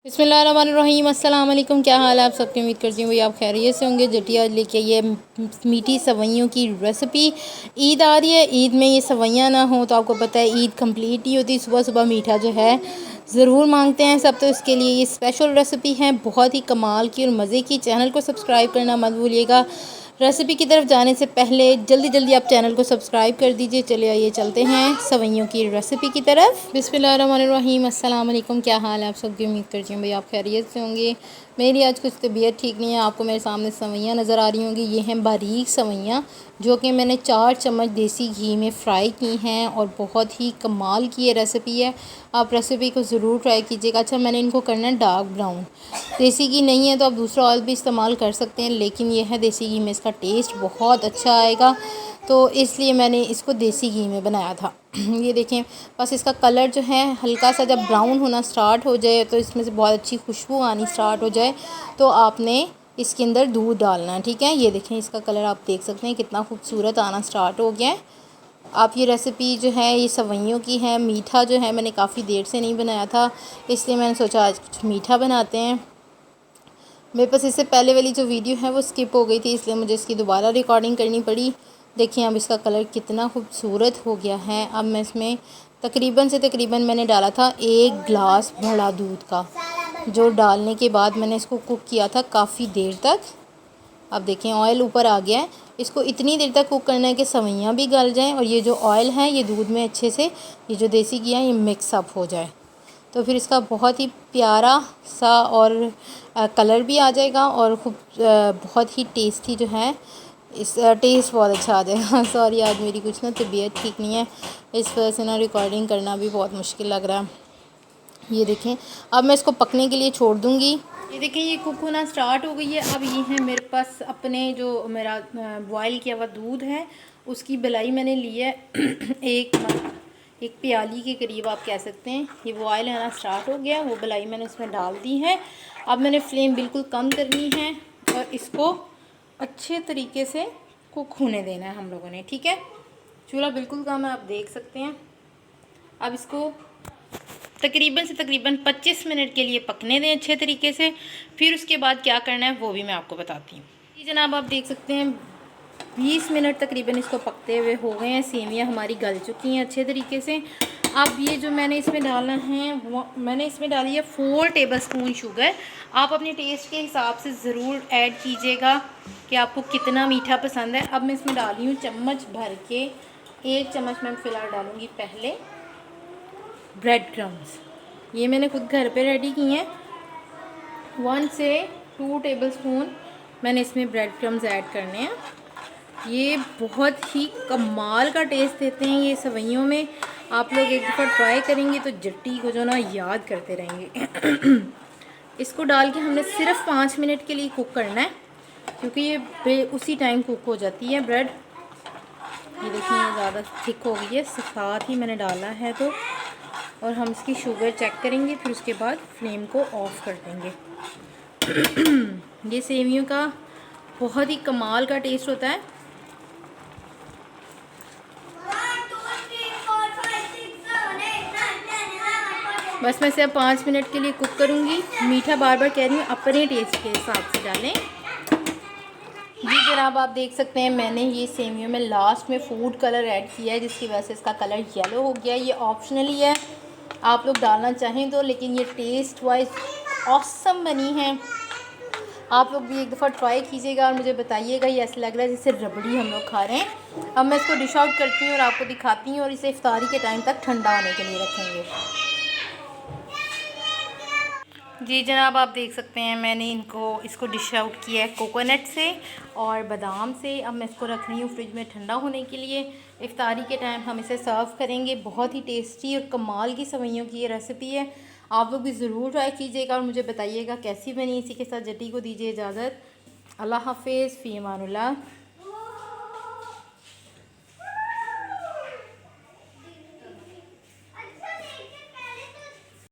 बिस्मिल्लाहिर्रहमानिर्रहीम अस्सलाम वालेकुम। क्या हाल है आप सबके? उम्मीद करती हूँ भाई आप खैरियत से होंगे। जटी आज लेके आई है मीठी सवैयों की रेसिपी। ईद आ रही है, ईद में ये सवैयाँ ना हो तो आपको पता है ईद कंप्लीट नहीं होती। सुबह सुबह मीठा जो है ज़रूर मांगते हैं सब, तो इसके लिए ये स्पेशल रेसिपी है, बहुत ही कमाल की और मज़े की। चैनल को सब्सक्राइब करना मत भूलिएगा। रेसिपी की तरफ जाने से पहले जल्दी जल्दी आप चैनल को सब्सक्राइब कर दीजिए। चलिए आइए चलते हैं सवैयों की रेसिपी की तरफ। बिस्मिल्लाहिर्रहमानिर्रहीम अस्सलाम वालेकुम। क्या हाल है आप सबकी? उम्मीद करती हूँ भाई आप खैरियत से होंगे। मेरी आज कुछ तबीयत ठीक नहीं है। आपको मेरे सामने सवैयाँ नज़र आ रही होंगी। ये हैं बारीक सवैयाँ जो कि मैंने 4 चम्मच देसी घी में फ्राई की हैं और बहुत ही कमाल की ये रेसिपी है। आप रेसिपी को ज़रूर ट्राई कीजिएगा। अच्छा, मैंने इनको करना है डार्क ब्राउन। देसी घी नहीं है तो आप दूसरा ऑयल भी इस्तेमाल कर सकते हैं, लेकिन यह है देसी घी में इसका टेस्ट बहुत अच्छा आएगा, तो इसलिए मैंने इसको देसी घी में बनाया था। ये देखें, बस इसका कलर जो है हल्का सा जब ब्राउन होना स्टार्ट हो जाए तो इसमें से बहुत अच्छी खुशबू आनी स्टार्ट हो जाए तो आपने इसके अंदर दूध डालना है। ठीक है, ये देखें इसका कलर आप देख सकते हैं कितना खूबसूरत आना स्टार्ट हो गया है। आप ये रेसिपी जो है ये सवैयों की है। मीठा जो है मैंने काफ़ी देर से नहीं बनाया था, इसलिए मैंने सोचा आज कुछ मीठा बनाते हैं। मेरे पास इससे पहले वाली जो वीडियो है वो स्किप हो गई थी, इसलिए मुझे इसकी दोबारा रिकॉर्डिंग करनी पड़ी। देखिए अब इसका कलर कितना खूबसूरत हो गया है। अब मैं इसमें तकरीबन मैंने डाला था 1 गिलास बड़ा दूध का, जो डालने के बाद मैंने इसको कुक किया था काफ़ी देर तक। अब देखें ऑयल ऊपर आ गया है। इसको इतनी देर तक कुक करना है कि सवैयाँ भी गल जाएँ और ये जो ऑयल है ये दूध में अच्छे से ये जो देसी घी है ये मिक्स अप हो जाए, तो फिर इसका बहुत ही प्यारा सा और कलर भी आ जाएगा और खूब बहुत ही टेस्टी जो है इस टेस्ट बहुत अच्छा आ जाएगा। सॉरी आज मेरी कुछ ना तबीयत ठीक नहीं है, इस वजह से ना रिकॉर्डिंग करना भी बहुत मुश्किल लग रहा है। ये देखें अब मैं इसको पकने के लिए छोड़ दूँगी। ये देखें ये कुक होना स्टार्ट हो गई है। अब ये है मेरे पास अपने जो मेरा बॉयल किया हुआ दूध है उसकी बलाई मैंने ली है एक प्याली के करीब आप कह सकते हैं। ये बॉयल आना स्टार्ट हो गया, वो बलाई मैंने उसमें डाल दी है। अब मैंने फ्लेम बिल्कुल कम करनी है और इसको अच्छे तरीके से कुक होने देना है हम लोगों ने। ठीक है, चूल्हा बिल्कुल कम है, आप देख सकते हैं। अब इसको तकरीबन 25 मिनट के लिए पकने दें अच्छे तरीके से, फिर उसके बाद क्या करना है वो भी मैं आपको बताती हूँ। जी जनाब, आप देख सकते हैं 20 मिनट तकरीबन इसको पकते हुए हो गए हैं। सेवियाँ हमारी गल चुकी हैं अच्छे तरीके से। अब ये जो मैंने इसमें डाला है वो मैंने इसमें डाली है 4 टेबलस्पून शुगर। आप अपने टेस्ट के हिसाब से ज़रूर ऐड कीजिएगा कि आपको कितना मीठा पसंद है। अब मैं इसमें डाली हूँ चम्मच भर के, 1 चम्मच मैं फ़िलहाल डालूँगी पहले ब्रेड क्रम्स। ये मैंने खुद घर पे रेडी की हैं। 1 से 2 टेबलस्पून मैंने इसमें ब्रेड क्रम्स ऐड करने हैं। ये बहुत ही कमाल का टेस्ट देते हैं ये सवैयों में। आप लोग एक दफ़ा ट्राई करेंगे तो जट्टी को जो ना याद करते रहेंगे। इसको डाल के हमने सिर्फ 5 मिनट के लिए कुक करना है, क्योंकि ये उसी टाइम कुक हो जाती है ब्रेड। ये देखिए ये ज़्यादा थिक हो गई है, साथ ही मैंने डाला है तो। और हम इसकी शुगर चेक करेंगे, फिर उसके बाद फ्लेम को ऑफ़ कर देंगे। ये सेवियों का बहुत ही कमाल का टेस्ट होता है। बस मैं इसे अब 5 मिनट के लिए कुक करूँगी। मीठा बार बार कह रही हूँ अपने टेस्ट के हिसाब से डालें। जी जनाब, आप देख सकते हैं मैंने ये सेवियों में लास्ट में फूड कलर ऐड किया है, जिसकी वजह से इसका कलर येलो हो गया है। ये ऑप्शनली है, आप लोग डालना चाहें तो, लेकिन ये टेस्ट वाइज ऑसम बनी है। आप लोग भी एक दफ़ा ट्राई कीजिएगा और मुझे बताइएगा। ये ऐसा लग रहा है जैसे रबड़ी हम लोग खा रहे हैं। अब मैं इसको डिश आउट करती हूँ और आपको दिखाती हूँ, और इसे इफ्तारी के टाइम तक ठंडा होने के लिए रखेंगे। जी जनाब, आप देख सकते हैं मैंने इसको डिश आउट किया है कोकोनट से और बादाम से। अब मैं इसको रख रही हूँ फ्रिज में ठंडा होने के लिए। इफ्तारी के टाइम हम इसे सर्व करेंगे। बहुत ही टेस्टी और कमाल की सवैयों की ये रेसिपी है। आप लोग भी ज़रूर ट्राई कीजिएगा और मुझे बताइएगा कैसी बनी। इसी के साथ जटी को दीजिए इजाज़त। अल्लाह हाफिज़, फ़ी अमानुल्लाह।